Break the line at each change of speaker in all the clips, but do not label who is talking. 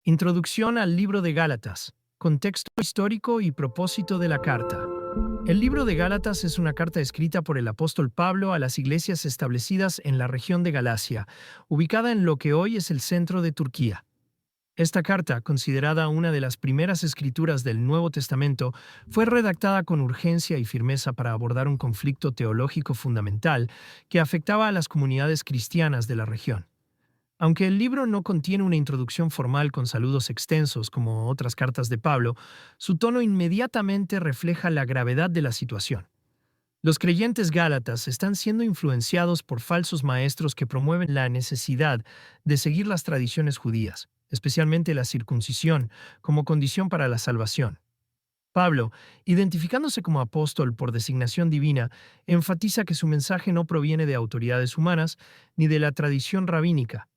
Introducción al libro de Gálatas. Contexto histórico y propósito de la carta. El libro de Gálatas es una carta escrita por el apóstol Pablo a las iglesias establecidas en la región de Galacia, ubicada en lo que hoy es el centro de Turquía. Esta carta, considerada una de las primeras escrituras del Nuevo Testamento, fue redactada con urgencia y firmeza para abordar un conflicto teológico fundamental que afectaba a las comunidades cristianas de la región. Aunque el libro no contiene una introducción formal con saludos extensos como otras cartas de Pablo, su tono inmediatamente refleja la gravedad de la situación. Los creyentes gálatas están siendo influenciados por falsos maestros que promueven la necesidad de seguir las tradiciones judías, especialmente la circuncisión, como condición para la salvación. Pablo, identificándose como apóstol por designación divina, enfatiza que su mensaje no proviene de autoridades humanas ni de la tradición rabínica,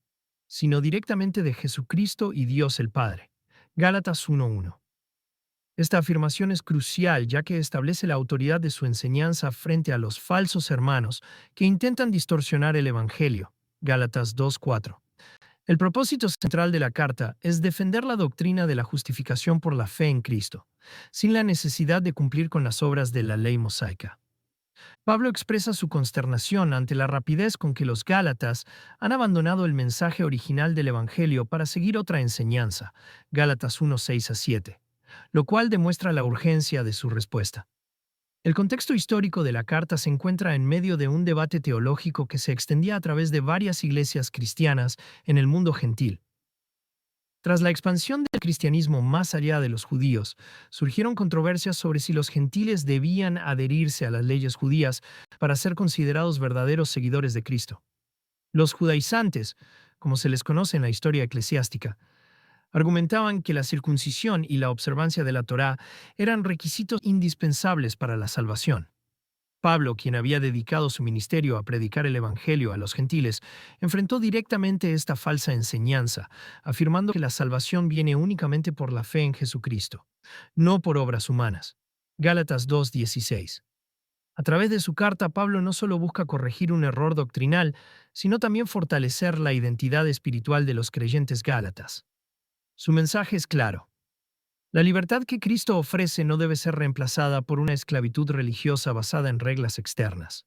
sino directamente de Jesucristo y Dios el Padre. Gálatas 1:1. Esta afirmación es crucial ya que establece la autoridad de su enseñanza frente a los falsos hermanos que intentan distorsionar el Evangelio. Gálatas 2:4. El propósito central de la carta es defender la doctrina de la justificación por la fe en Cristo, sin la necesidad de cumplir con las obras de la ley mosaica. Pablo expresa su consternación ante la rapidez con que los Gálatas han abandonado el mensaje original del Evangelio para seguir otra enseñanza, Gálatas 1:6-7, lo cual demuestra la urgencia de su respuesta. El contexto histórico de la carta se encuentra en medio de un debate teológico que se extendía a través de varias iglesias cristianas en el mundo gentil. Tras la expansión del cristianismo más allá de los judíos, surgieron controversias sobre si los gentiles debían adherirse a las leyes judías para ser considerados verdaderos seguidores de Cristo. Los judaizantes, como se les conoce en la historia eclesiástica, argumentaban que la circuncisión y la observancia de la Torá eran requisitos indispensables para la salvación. Pablo, quien había dedicado su ministerio a predicar el Evangelio a los gentiles, enfrentó directamente esta falsa enseñanza, afirmando que la salvación viene únicamente por la fe en Jesucristo, no por obras humanas. Gálatas 2:16. A través de su carta, Pablo no solo busca corregir un error doctrinal, sino también fortalecer la identidad espiritual de los creyentes gálatas. Su mensaje es claro. La libertad que Cristo ofrece no debe ser reemplazada por una esclavitud religiosa basada en reglas externas.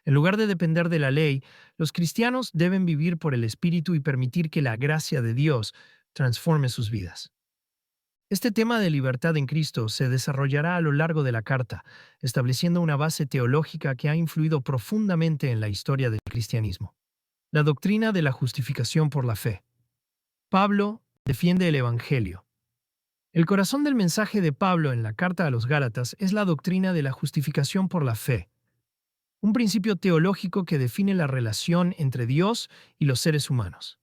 En lugar de depender de la ley, los cristianos deben vivir por el Espíritu y permitir que la gracia de Dios transforme sus vidas. Este tema de libertad en Cristo se desarrollará a lo largo de la carta, estableciendo una base teológica que ha influido profundamente en la historia del cristianismo. La doctrina de la justificación por la fe. Pablo defiende el Evangelio. El corazón del mensaje de Pablo en la carta a los Gálatas es la doctrina de la justificación por la fe, un principio teológico que define la relación entre Dios y los seres humanos.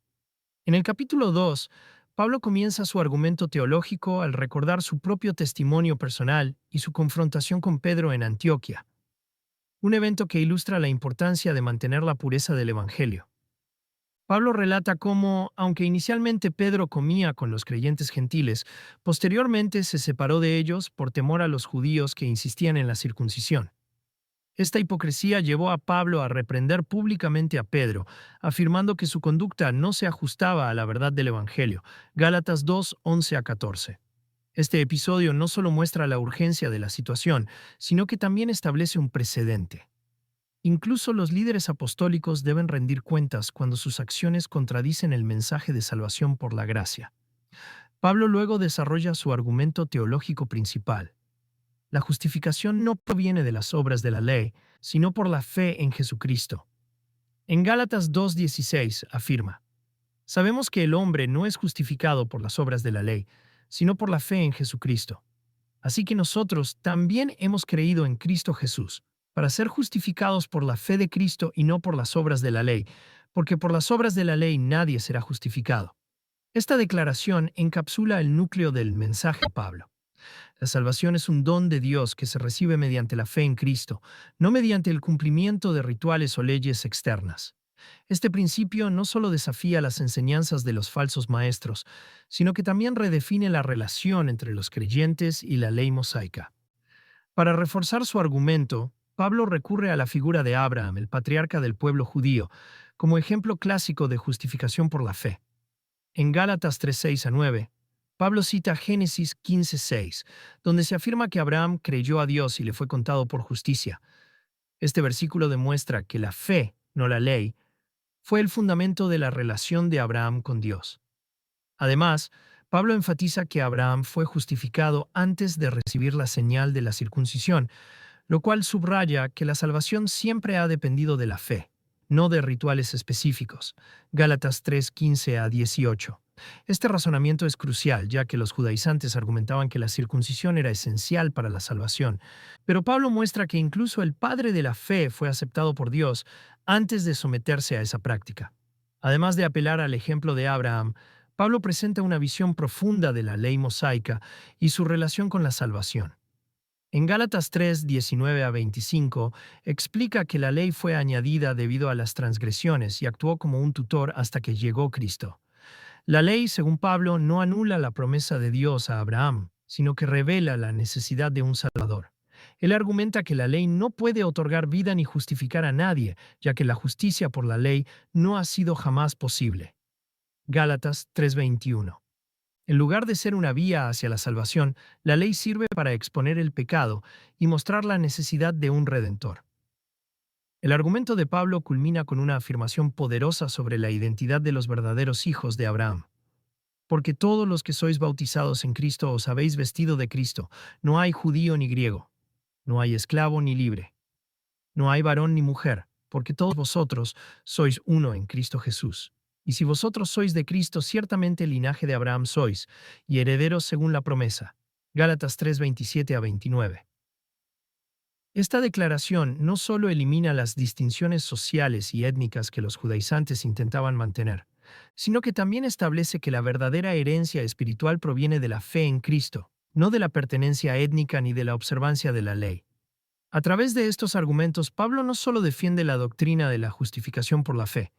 En el capítulo 2, Pablo comienza su argumento teológico al recordar su propio testimonio personal y su confrontación con Pedro en Antioquía, un evento que ilustra la importancia de mantener la pureza del Evangelio. Pablo relata cómo, aunque inicialmente Pedro comía con los creyentes gentiles, posteriormente se separó de ellos por temor a los judíos que insistían en la circuncisión. Esta hipocresía llevó a Pablo a reprender públicamente a Pedro, afirmando que su conducta no se ajustaba a la verdad del Evangelio. Gálatas 2:11-14. Este episodio no solo muestra la urgencia de la situación, sino que también establece un precedente. Incluso los líderes apostólicos deben rendir cuentas cuando sus acciones contradicen el mensaje de salvación por la gracia. Pablo luego desarrolla su argumento teológico principal. La justificación no proviene de las obras de la ley, sino por la fe en Jesucristo. En Gálatas 2:16 afirma: Sabemos que el hombre no es justificado por las obras de la ley, sino por la fe en Jesucristo. Así que nosotros también hemos creído en Cristo Jesús, para ser justificados por la fe de Cristo y no por las obras de la ley, porque por las obras de la ley nadie será justificado. Esta declaración encapsula el núcleo del mensaje de Pablo. La salvación es un don de Dios que se recibe mediante la fe en Cristo, no mediante el cumplimiento de rituales o leyes externas. Este principio no solo desafía las enseñanzas de los falsos maestros, sino que también redefine la relación entre los creyentes y la ley mosaica. Para reforzar su argumento, Pablo recurre a la figura de Abraham, el patriarca del pueblo judío, como ejemplo clásico de justificación por la fe. En Gálatas 3:6-9, Pablo cita Génesis 15:6, donde se afirma que Abraham creyó a Dios y le fue contado por justicia. Este versículo demuestra que la fe, no la ley, fue el fundamento de la relación de Abraham con Dios. Además, Pablo enfatiza que Abraham fue justificado antes de recibir la señal de la circuncisión, lo cual subraya que la salvación siempre ha dependido de la fe, no de rituales específicos. Gálatas 3:15-18. Este razonamiento es crucial, ya que los judaizantes argumentaban que la circuncisión era esencial para la salvación, pero Pablo muestra que incluso el padre de la fe fue aceptado por Dios antes de someterse a esa práctica. Además de apelar al ejemplo de Abraham, Pablo presenta una visión profunda de la ley mosaica y su relación con la salvación. En Gálatas 3:19-25 explica que la ley fue añadida debido a las transgresiones y actuó como un tutor hasta que llegó Cristo. La ley, según Pablo, no anula la promesa de Dios a Abraham, sino que revela la necesidad de un Salvador. Él argumenta que la ley no puede otorgar vida ni justificar a nadie, ya que la justicia por la ley no ha sido jamás posible. Gálatas 3:21. En lugar de ser una vía hacia la salvación, la ley sirve para exponer el pecado y mostrar la necesidad de un redentor. El argumento de Pablo culmina con una afirmación poderosa sobre la identidad de los verdaderos hijos de Abraham. Porque todos los que sois bautizados en Cristo os habéis vestido de Cristo. No hay judío ni griego, no hay esclavo ni libre, no hay varón ni mujer, porque todos vosotros sois uno en Cristo Jesús. Y si vosotros sois de Cristo, ciertamente el linaje de Abraham sois, y herederos según la promesa. Gálatas 3:27-29. Esta declaración no solo elimina las distinciones sociales y étnicas que los judaizantes intentaban mantener, sino que también establece que la verdadera herencia espiritual proviene de la fe en Cristo, no de la pertenencia étnica ni de la observancia de la ley. A través de estos argumentos, Pablo no solo defiende la doctrina de la justificación por la fe,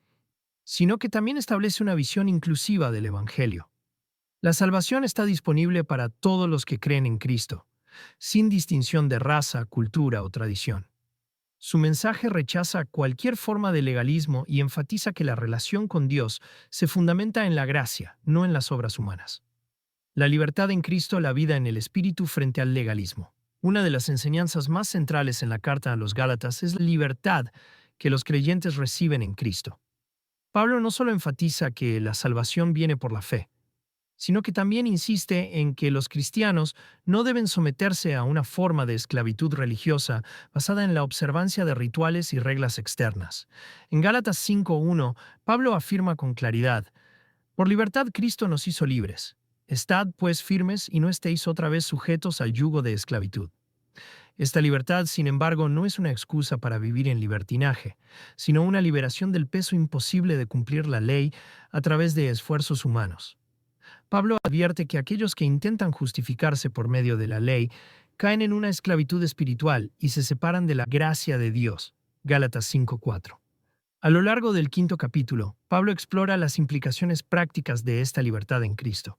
sino que también establece una visión inclusiva del Evangelio. La salvación está disponible para todos los que creen en Cristo, sin distinción de raza, cultura o tradición. Su mensaje rechaza cualquier forma de legalismo y enfatiza que la relación con Dios se fundamenta en la gracia, no en las obras humanas. La libertad en Cristo, la vida en el Espíritu frente al legalismo. Una de las enseñanzas más centrales en la carta a los Gálatas es la libertad que los creyentes reciben en Cristo. Pablo no solo enfatiza que la salvación viene por la fe, sino que también insiste en que los cristianos no deben someterse a una forma de esclavitud religiosa basada en la observancia de rituales y reglas externas. En Gálatas 5:1, Pablo afirma con claridad: por libertad Cristo nos hizo libres. Estad, pues, firmes y no estéis otra vez sujetos al yugo de esclavitud. Esta libertad, sin embargo, no es una excusa para vivir en libertinaje, sino una liberación del peso imposible de cumplir la ley a través de esfuerzos humanos. Pablo advierte que aquellos que intentan justificarse por medio de la ley caen en una esclavitud espiritual y se separan de la gracia de Dios. Gálatas 5:4. A lo largo del quinto capítulo, Pablo explora las implicaciones prácticas de esta libertad en Cristo.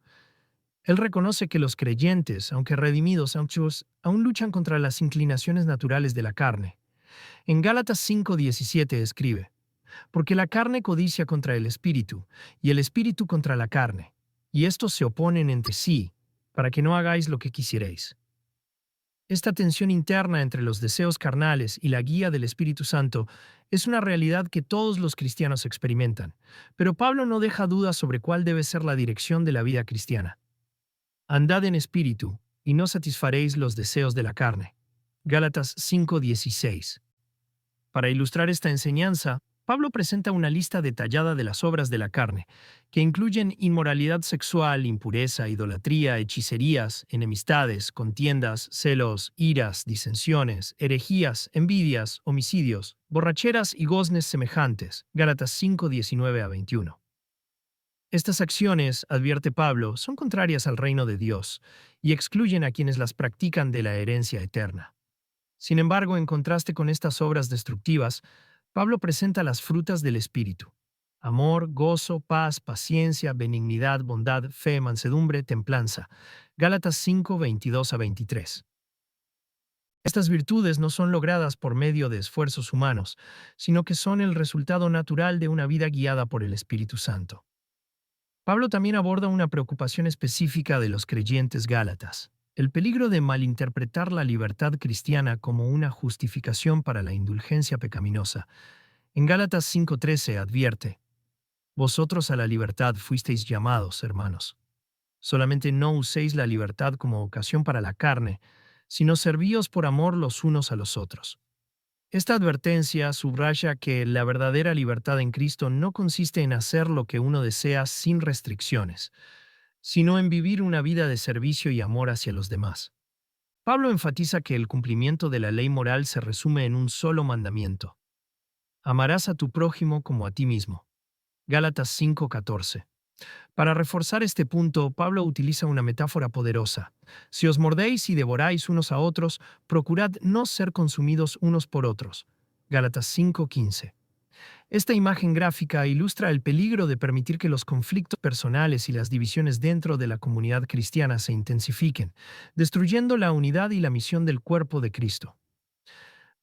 Él reconoce que los creyentes, aunque redimidos, aún luchan contra las inclinaciones naturales de la carne. En Gálatas 5:17 escribe: porque la carne codicia contra el espíritu, y el espíritu contra la carne, y estos se oponen entre sí, para que no hagáis lo que quisierais. Esta tensión interna entre los deseos carnales y la guía del Espíritu Santo es una realidad que todos los cristianos experimentan, pero Pablo no deja dudas sobre cuál debe ser la dirección de la vida cristiana. Andad en espíritu, y no satisfaréis los deseos de la carne. Gálatas 5:16. Para ilustrar esta enseñanza, Pablo presenta una lista detallada de las obras de la carne, que incluyen inmoralidad sexual, impureza, idolatría, hechicerías, enemistades, contiendas, celos, iras, disensiones, herejías, envidias, homicidios, borracheras y goznes semejantes. Gálatas 5:19-21. Estas acciones, advierte Pablo, son contrarias al reino de Dios y excluyen a quienes las practican de la herencia eterna. Sin embargo, en contraste con estas obras destructivas, Pablo presenta las frutas del Espíritu: amor, gozo, paz, paciencia, benignidad, bondad, fe, mansedumbre, templanza. Gálatas 5:22-23. Estas virtudes no son logradas por medio de esfuerzos humanos, sino que son el resultado natural de una vida guiada por el Espíritu Santo. Pablo también aborda una preocupación específica de los creyentes gálatas: el peligro de malinterpretar la libertad cristiana como una justificación para la indulgencia pecaminosa. En Gálatas 5:13 advierte: Vosotros a la libertad fuisteis llamados, hermanos. Solamente no uséis la libertad como ocasión para la carne, sino servíos por amor los unos a los otros. Esta advertencia subraya que la verdadera libertad en Cristo no consiste en hacer lo que uno desea sin restricciones, sino en vivir una vida de servicio y amor hacia los demás. Pablo enfatiza que el cumplimiento de la ley moral se resume en un solo mandamiento: amarás a tu prójimo como a ti mismo. Gálatas 5:14. Para reforzar este punto, Pablo utiliza una metáfora poderosa: si os mordéis y devoráis unos a otros, procurad no ser consumidos unos por otros. Gálatas 5:15. Esta imagen gráfica ilustra el peligro de permitir que los conflictos personales y las divisiones dentro de la comunidad cristiana se intensifiquen, destruyendo la unidad y la misión del cuerpo de Cristo.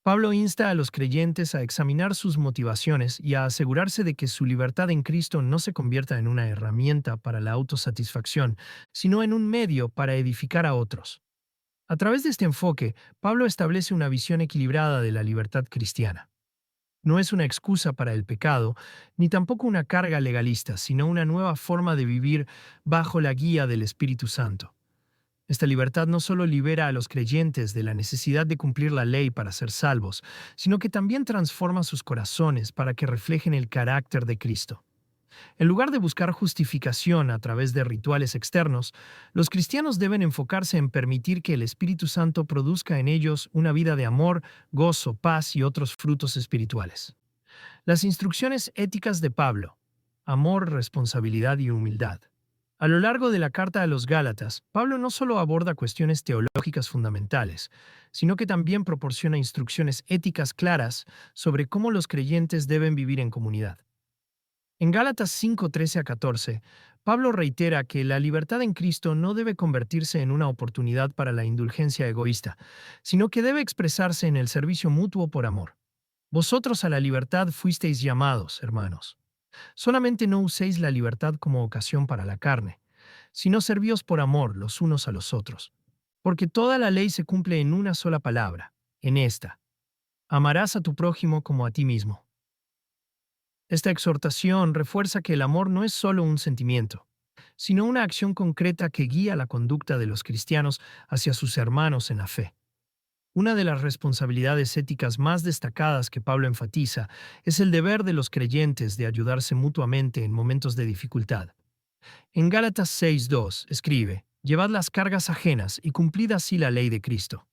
Pablo insta a los creyentes a examinar sus motivaciones y a asegurarse de que su libertad en Cristo no se convierta en una herramienta para la autosatisfacción, sino en un medio para edificar a otros. A través de este enfoque, Pablo establece una visión equilibrada de la libertad cristiana. No es una excusa para el pecado, ni tampoco una carga legalista, sino una nueva forma de vivir bajo la guía del Espíritu Santo. Esta libertad no solo libera a los creyentes de la necesidad de cumplir la ley para ser salvos, sino que también transforma sus corazones para que reflejen el carácter de Cristo. En lugar de buscar justificación a través de rituales externos, los cristianos deben enfocarse en permitir que el Espíritu Santo produzca en ellos una vida de amor, gozo, paz y otros frutos espirituales. Las instrucciones éticas de Pablo: amor, responsabilidad y humildad. A lo largo de la carta a los Gálatas, Pablo no solo aborda cuestiones teológicas fundamentales, sino que también proporciona instrucciones éticas claras sobre cómo los creyentes deben vivir en comunidad. En Gálatas 5:13 a 14, Pablo reitera que la libertad en Cristo no debe convertirse en una oportunidad para la indulgencia egoísta, sino que debe expresarse en el servicio mutuo por amor. Vosotros a la libertad fuisteis llamados, hermanos. Solamente no uséis la libertad como ocasión para la carne, sino servíos por amor los unos a los otros. Porque toda la ley se cumple en una sola palabra, en esta: amarás a tu prójimo como a ti mismo. Esta exhortación refuerza que el amor no es solo un sentimiento, sino una acción concreta que guía la conducta de los cristianos hacia sus hermanos en la fe. Una de las responsabilidades éticas más destacadas que Pablo enfatiza es el deber de los creyentes de ayudarse mutuamente en momentos de dificultad. En Gálatas 6:2 escribe: Llevad las cargas ajenas y cumplid así la ley de Cristo.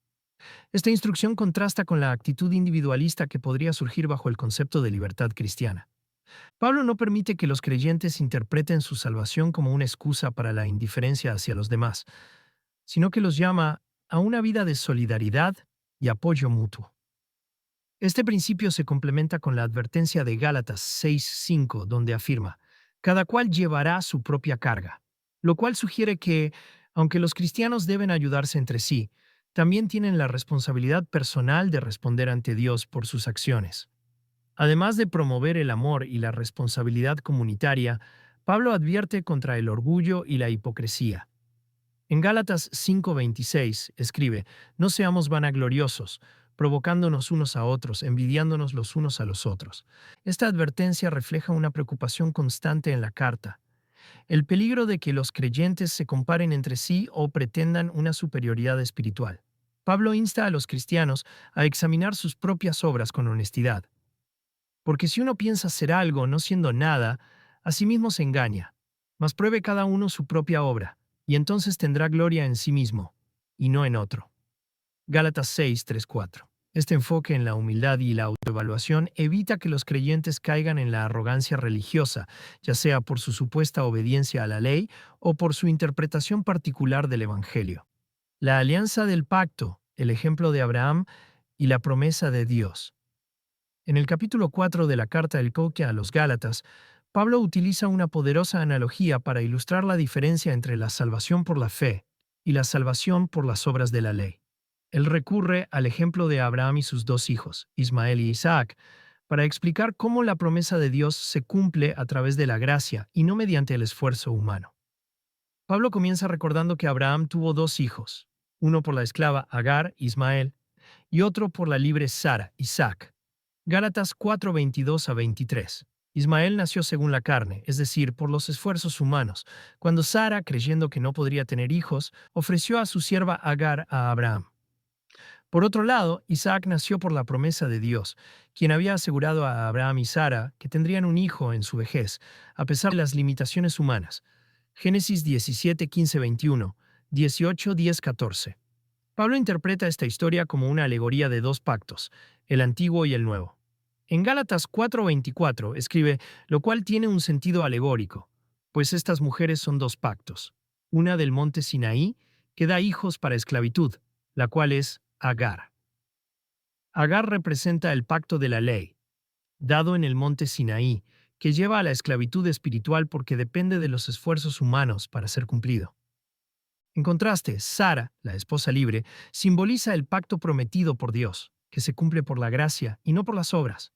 Esta instrucción contrasta con la actitud individualista que podría surgir bajo el concepto de libertad cristiana. Pablo no permite que los creyentes interpreten su salvación como una excusa para la indiferencia hacia los demás, sino que los llama a una vida de solidaridad y apoyo mutuo. Este principio se complementa con la advertencia de Gálatas 6:5, donde afirma: cada cual llevará su propia carga, lo cual sugiere que, aunque los cristianos deben ayudarse entre sí, también tienen la responsabilidad personal de responder ante Dios por sus acciones. Además de promover el amor y la responsabilidad comunitaria, Pablo advierte contra el orgullo y la hipocresía. En Gálatas 5:26 escribe: no seamos vanagloriosos, provocándonos unos a otros, envidiándonos los unos a los otros. Esta advertencia refleja una preocupación constante en la carta: el peligro de que los creyentes se comparen entre sí o pretendan una superioridad espiritual. Pablo insta a los cristianos a examinar sus propias obras con honestidad. Porque si uno piensa ser algo no siendo nada, a sí mismo se engaña. Mas pruebe cada uno su propia obra, y entonces tendrá gloria en sí mismo, y no en otro. Gálatas 6:3-4. Este enfoque en la humildad y la autoevaluación evita que los creyentes caigan en la arrogancia religiosa, ya sea por su supuesta obediencia a la ley o por su interpretación particular del Evangelio. La alianza del pacto, el ejemplo de Abraham y la promesa de Dios. En el capítulo 4 de la carta del Coque a los Gálatas, Pablo utiliza una poderosa analogía para ilustrar la diferencia entre la salvación por la fe y la salvación por las obras de la ley. Él recurre al ejemplo de Abraham y sus dos hijos, Ismael y Isaac, para explicar cómo la promesa de Dios se cumple a través de la gracia y no mediante el esfuerzo humano. Pablo comienza recordando que Abraham tuvo dos hijos, uno por la esclava Agar, Ismael, y otro por la libre Sara, Isaac. Gálatas 4:22-23. Ismael nació según la carne, es decir, por los esfuerzos humanos, cuando Sara, creyendo que no podría tener hijos, ofreció a su sierva Agar a Abraham. Por otro lado, Isaac nació por la promesa de Dios, quien había asegurado a Abraham y Sara que tendrían un hijo en su vejez, a pesar de las limitaciones humanas. Génesis 17:15-21, 18:10-14. Pablo interpreta esta historia como una alegoría de dos pactos, el antiguo y el nuevo. En Gálatas 4:24 escribe, lo cual tiene un sentido alegórico, pues estas mujeres son dos pactos, una del monte Sinaí, que da hijos para esclavitud, la cual es Agar. Agar representa el pacto de la ley, dado en el monte Sinaí, que lleva a la esclavitud espiritual porque depende de los esfuerzos humanos para ser cumplido. En contraste, Sara, la esposa libre, simboliza el pacto prometido por Dios, que se cumple por la gracia y no por las obras.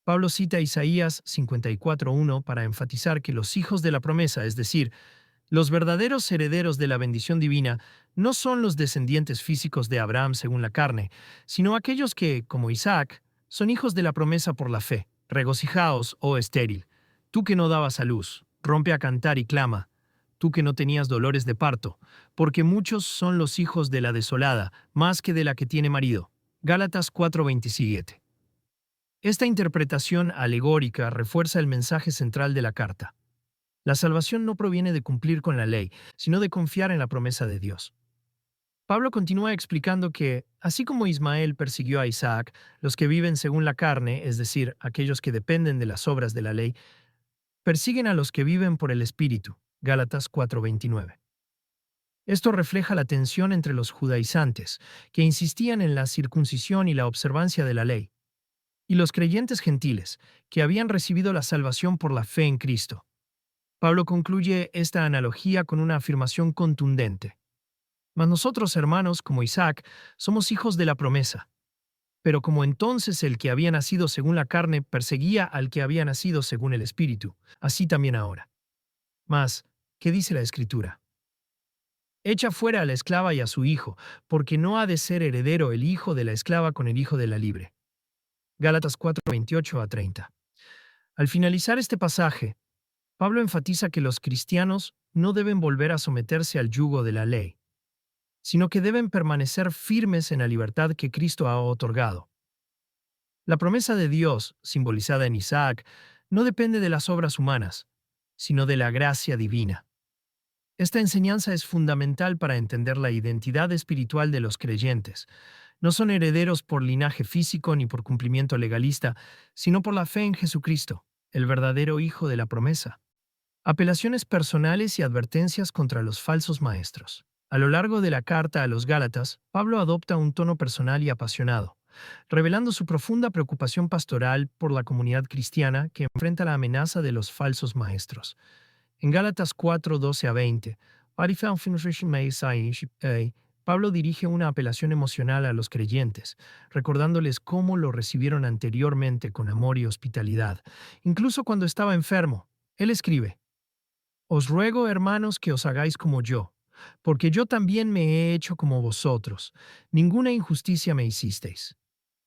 Pablo cita Isaías 54:1 para enfatizar que los hijos de la promesa, es decir, los verdaderos herederos de la bendición divina, no son los descendientes físicos de Abraham según la carne, sino aquellos que, como Isaac, son hijos de la promesa por la fe. Regocijaos, oh estéril, tú que no dabas a luz, rompe a cantar y clama, tú que no tenías dolores de parto, porque muchos son los hijos de la desolada, más que de la que tiene marido. Gálatas 4:27. Esta interpretación alegórica refuerza el mensaje central de la carta. La salvación no proviene de cumplir con la ley, sino de confiar en la promesa de Dios. Pablo continúa explicando que, así como Ismael persiguió a Isaac, los que viven según la carne, es decir, aquellos que dependen de las obras de la ley, persiguen a los que viven por el Espíritu. Gálatas 4:29. Esto refleja la tensión entre los judaizantes, que insistían en la circuncisión y la observancia de la ley, y los creyentes gentiles, que habían recibido la salvación por la fe en Cristo. Pablo concluye esta analogía con una afirmación contundente. Mas nosotros, hermanos, como Isaac, somos hijos de la promesa. Pero como entonces el que había nacido según la carne perseguía al que había nacido según el Espíritu, así también ahora. Mas, ¿qué dice la Escritura? Echa fuera a la esclava y a su hijo, porque no ha de ser heredero el hijo de la esclava con el hijo de la libre. Gálatas 4:28-30. Al finalizar este pasaje, Pablo enfatiza que los cristianos no deben volver a someterse al yugo de la ley, sino que deben permanecer firmes en la libertad que Cristo ha otorgado. La promesa de Dios, simbolizada en Isaac, no depende de las obras humanas, sino de la gracia divina. Esta enseñanza es fundamental para entender la identidad espiritual de los creyentes. No son herederos por linaje físico ni por cumplimiento legalista, sino por la fe en Jesucristo, el verdadero Hijo de la promesa. Apelaciones personales y advertencias contra los falsos maestros. A lo largo de la carta a los Gálatas, Pablo adopta un tono personal y apasionado, revelando su profunda preocupación pastoral por la comunidad cristiana que enfrenta la amenaza de los falsos maestros. En Gálatas 4:12-20, Pablo dirige una apelación emocional a los creyentes, recordándoles cómo lo recibieron anteriormente con amor y hospitalidad, incluso cuando estaba enfermo. Él escribe: Os ruego, hermanos, que os hagáis como yo, porque yo también me he hecho como vosotros. Ninguna injusticia me hicisteis.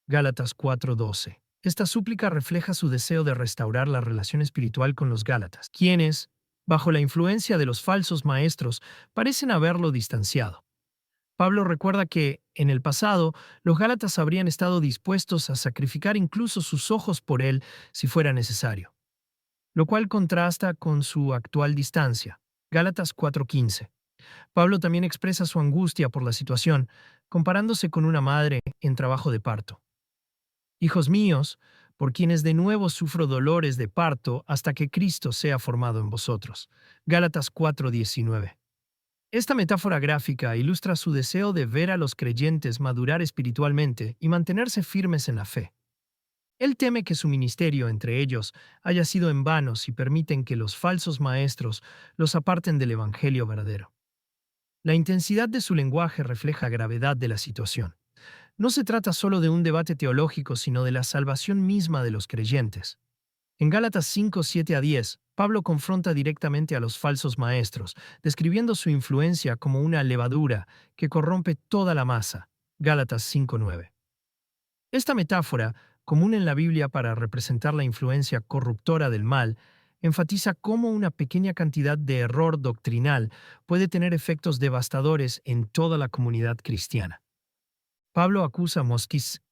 Gálatas 4:12. Esta súplica refleja su deseo de restaurar la relación espiritual con los Gálatas, quienes, bajo la influencia de los falsos maestros, parecen haberlo distanciado. Pablo recuerda que, en el pasado, los Gálatas habrían estado dispuestos a sacrificar incluso sus ojos por él si fuera necesario, lo cual contrasta con su actual distancia. Gálatas 4:15. Pablo también expresa su angustia por la situación, comparándose con una madre en trabajo de parto. Hijos míos, por quienes de nuevo sufro dolores de parto hasta que Cristo sea formado en vosotros. Gálatas 4:19. Esta metáfora gráfica ilustra su deseo de ver a los creyentes madurar espiritualmente y mantenerse firmes en la fe. Él teme que su ministerio entre ellos haya sido en vano si permiten que los falsos maestros los aparten del evangelio verdadero. La intensidad de su lenguaje refleja gravedad de la situación. No se trata solo de un debate teológico, sino de la salvación misma de los creyentes. En Gálatas 5, 7 a 10, Pablo confronta directamente a los falsos maestros, describiendo su influencia como una levadura que corrompe toda la masa. Gálatas 5:9. Esta metáfora, común en la Biblia para representar la influencia corruptora del mal, enfatiza cómo una pequeña cantidad de error doctrinal puede tener efectos devastadores en toda la comunidad cristiana. Pablo acusa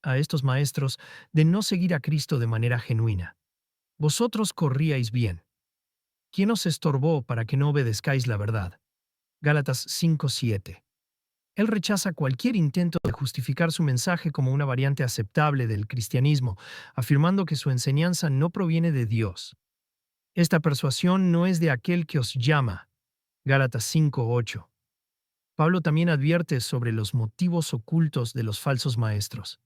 a estos maestros de no seguir a Cristo de manera genuina. Vosotros corríais bien. ¿Quién os estorbó para que no obedezcáis la verdad? Gálatas 5:7. Él rechaza cualquier intento de justificar su mensaje como una variante aceptable del cristianismo, afirmando que su enseñanza no proviene de Dios. Esta persuasión no es de aquel que os llama. Gálatas 5:8. Pablo también advierte sobre los motivos ocultos de los falsos maestros.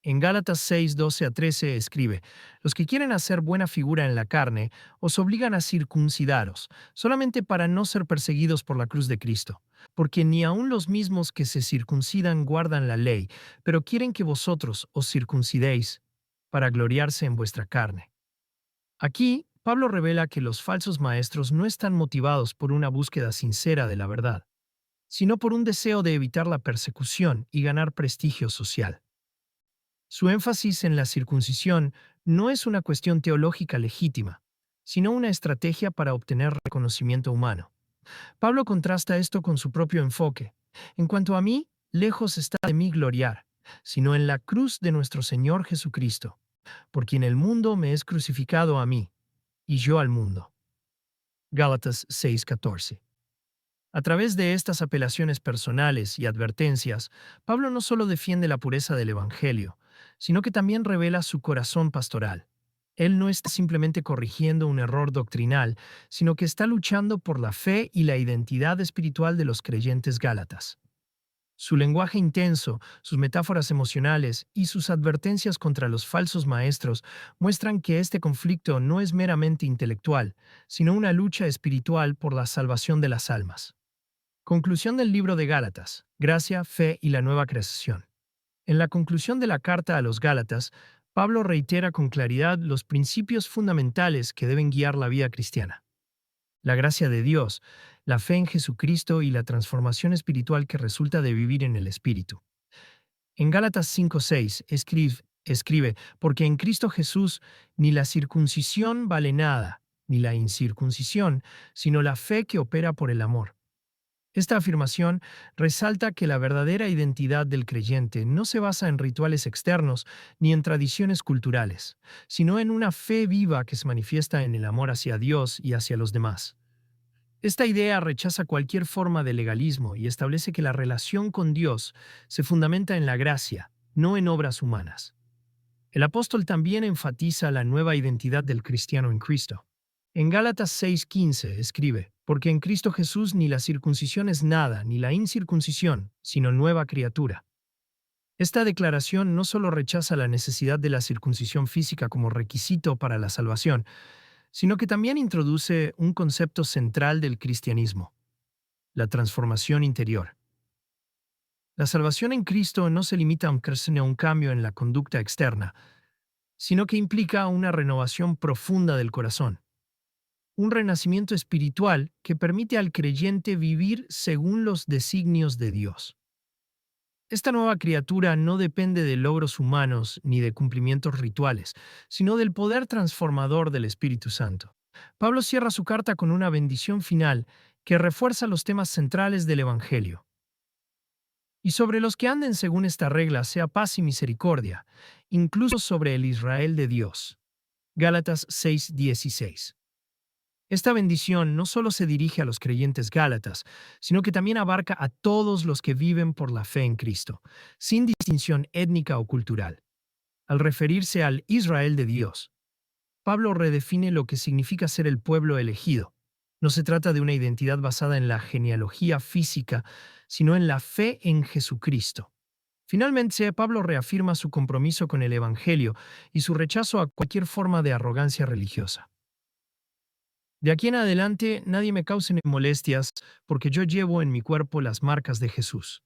En Gálatas 6:12 a 13 escribe: Los que quieren hacer buena figura en la carne os obligan a circuncidaros, solamente para no ser perseguidos por la cruz de Cristo. Porque ni aun los mismos que se circuncidan guardan la ley, pero quieren que vosotros os circuncidéis para gloriarse en vuestra carne. Aquí, Pablo revela que los falsos maestros no están motivados por una búsqueda sincera de la verdad, sino por un deseo de evitar la persecución y ganar prestigio social. Su énfasis en la circuncisión no es una cuestión teológica legítima, sino una estrategia para obtener reconocimiento humano. Pablo contrasta esto con su propio enfoque. En cuanto a mí, lejos está de mí gloriar, sino en la cruz de nuestro Señor Jesucristo, por quien el mundo me es crucificado a mí, y yo al mundo. Gálatas 6:14. A través de estas apelaciones personales y advertencias, Pablo no solo defiende la pureza del Evangelio, sino que también revela su corazón pastoral. Él no está simplemente corrigiendo un error doctrinal, sino que está luchando por la fe y la identidad espiritual de los creyentes gálatas. Su lenguaje intenso, sus metáforas emocionales y sus advertencias contra los falsos maestros muestran que este conflicto no es meramente intelectual, sino una lucha espiritual por la salvación de las almas. Conclusión del libro de Gálatas: Gracia, fe y la nueva creación. En la conclusión de la carta a los Gálatas, Pablo reitera con claridad los principios fundamentales que deben guiar la vida cristiana: la gracia de Dios, la fe en Jesucristo y la transformación espiritual que resulta de vivir en el Espíritu. En Gálatas 5:6 escribe: Porque en Cristo Jesús ni la circuncisión vale nada, ni la incircuncisión, sino la fe que opera por el amor. Esta afirmación resalta que la verdadera identidad del creyente no se basa en rituales externos ni en tradiciones culturales, sino en una fe viva que se manifiesta en el amor hacia Dios y hacia los demás. Esta idea rechaza cualquier forma de legalismo y establece que la relación con Dios se fundamenta en la gracia, no en obras humanas. El apóstol también enfatiza la nueva identidad del cristiano en Cristo. En Gálatas 6:15 escribe: Porque en Cristo Jesús ni la circuncisión es nada, ni la incircuncisión, sino nueva criatura. Esta declaración no solo rechaza la necesidad de la circuncisión física como requisito para la salvación, sino que también introduce un concepto central del cristianismo: la transformación interior. La salvación en Cristo no se limita a un cambio en la conducta externa, sino que implica una renovación profunda del corazón, un renacimiento espiritual que permite al creyente vivir según los designios de Dios. Esta nueva criatura no depende de logros humanos ni de cumplimientos rituales, sino del poder transformador del Espíritu Santo. Pablo cierra su carta con una bendición final que refuerza los temas centrales del Evangelio. Y sobre los que anden según esta regla sea paz y misericordia, incluso sobre el Israel de Dios. Gálatas 6:16. Esta bendición no solo se dirige a los creyentes gálatas, sino que también abarca a todos los que viven por la fe en Cristo, sin distinción étnica o cultural. Al referirse al Israel de Dios, Pablo redefine lo que significa ser el pueblo elegido. No se trata de una identidad basada en la genealogía física, sino en la fe en Jesucristo. Finalmente, Pablo reafirma su compromiso con el Evangelio y su rechazo a cualquier forma de arrogancia religiosa. De aquí en adelante, nadie me cause molestias, porque yo llevo en mi cuerpo las marcas de Jesús.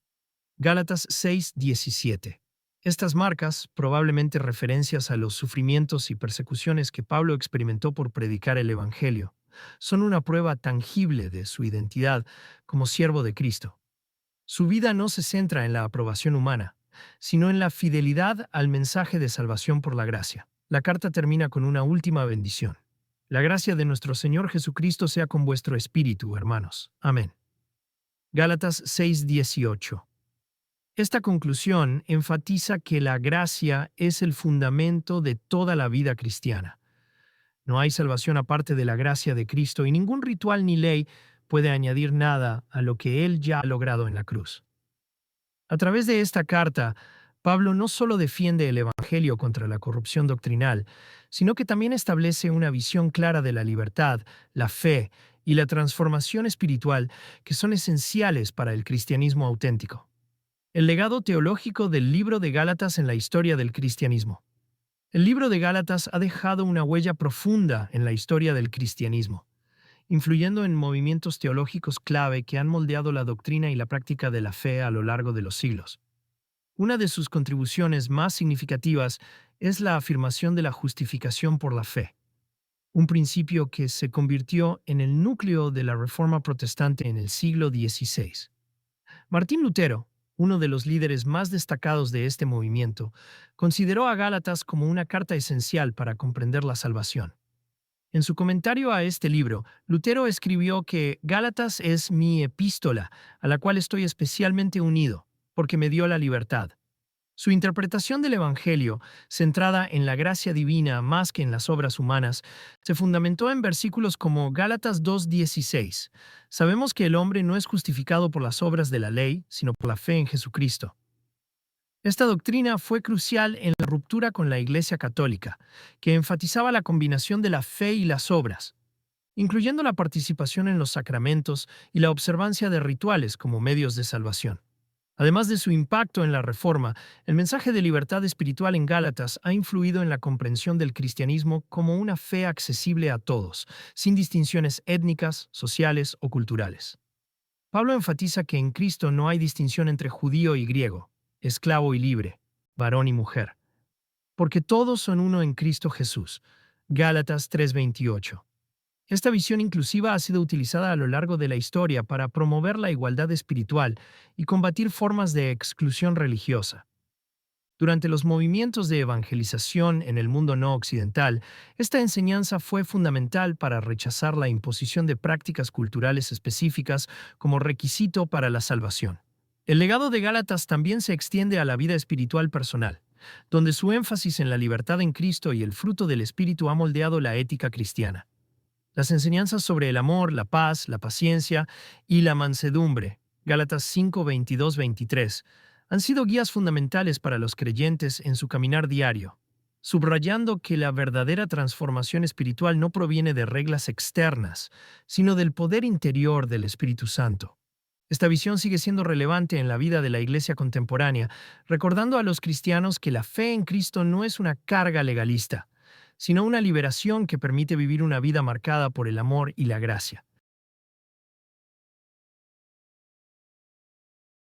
Gálatas 6:17. Estas marcas, probablemente referencias a los sufrimientos y persecuciones que Pablo experimentó por predicar el Evangelio, son una prueba tangible de su identidad como siervo de Cristo. Su vida no se centra en la aprobación humana, sino en la fidelidad al mensaje de salvación por la gracia. La carta termina con una última bendición. La gracia de nuestro Señor Jesucristo sea con vuestro espíritu, hermanos. Amén. Gálatas 6:18. Esta conclusión enfatiza que la gracia es el fundamento de toda la vida cristiana. No hay salvación aparte de la gracia de Cristo y ningún ritual ni ley puede añadir nada a lo que Él ya ha logrado en la cruz. A través de esta carta, Pablo no solo defiende el Evangelio contra la corrupción doctrinal, sino que también establece una visión clara de la libertad, la fe y la transformación espiritual que son esenciales para el cristianismo auténtico. El legado teológico del libro de Gálatas en la historia del cristianismo. El libro de Gálatas ha dejado una huella profunda en la historia del cristianismo, influyendo en movimientos teológicos clave que han moldeado la doctrina y la práctica de la fe a lo largo de los siglos. Una de sus contribuciones más significativas es la afirmación de la justificación por la fe, un principio que se convirtió en el núcleo de la Reforma protestante en el siglo XVI. Martín Lutero, uno de los líderes más destacados de este movimiento, consideró a Gálatas como una carta esencial para comprender la salvación. En su comentario a este libro, Lutero escribió que Gálatas es mi epístola, a la cual estoy especialmente unido, porque me dio la libertad. Su interpretación del Evangelio, centrada en la gracia divina más que en las obras humanas, se fundamentó en versículos como Gálatas 2:16. Sabemos que el hombre no es justificado por las obras de la ley, sino por la fe en Jesucristo. Esta doctrina fue crucial en la ruptura con la Iglesia Católica, que enfatizaba la combinación de la fe y las obras, incluyendo la participación en los sacramentos y la observancia de rituales como medios de salvación. Además de su impacto en la Reforma, el mensaje de libertad espiritual en Gálatas ha influido en la comprensión del cristianismo como una fe accesible a todos, sin distinciones étnicas, sociales o culturales. Pablo enfatiza que en Cristo no hay distinción entre judío y griego, esclavo y libre, varón y mujer, porque todos son uno en Cristo Jesús. Gálatas 3:28. Esta visión inclusiva ha sido utilizada a lo largo de la historia para promover la igualdad espiritual y combatir formas de exclusión religiosa. Durante los movimientos de evangelización en el mundo no occidental, esta enseñanza fue fundamental para rechazar la imposición de prácticas culturales específicas como requisito para la salvación. El legado de Gálatas también se extiende a la vida espiritual personal, donde su énfasis en la libertad en Cristo y el fruto del Espíritu ha moldeado la ética cristiana. Las enseñanzas sobre el amor, la paz, la paciencia y la mansedumbre, Gálatas 5:22-23, han sido guías fundamentales para los creyentes en su caminar diario, subrayando que la verdadera transformación espiritual no proviene de reglas externas, sino del poder interior del Espíritu Santo. Esta visión sigue siendo relevante en la vida de la Iglesia contemporánea, recordando a los cristianos que la fe en Cristo no es una carga legalista, sino una liberación que permite vivir una vida marcada por el amor y la gracia.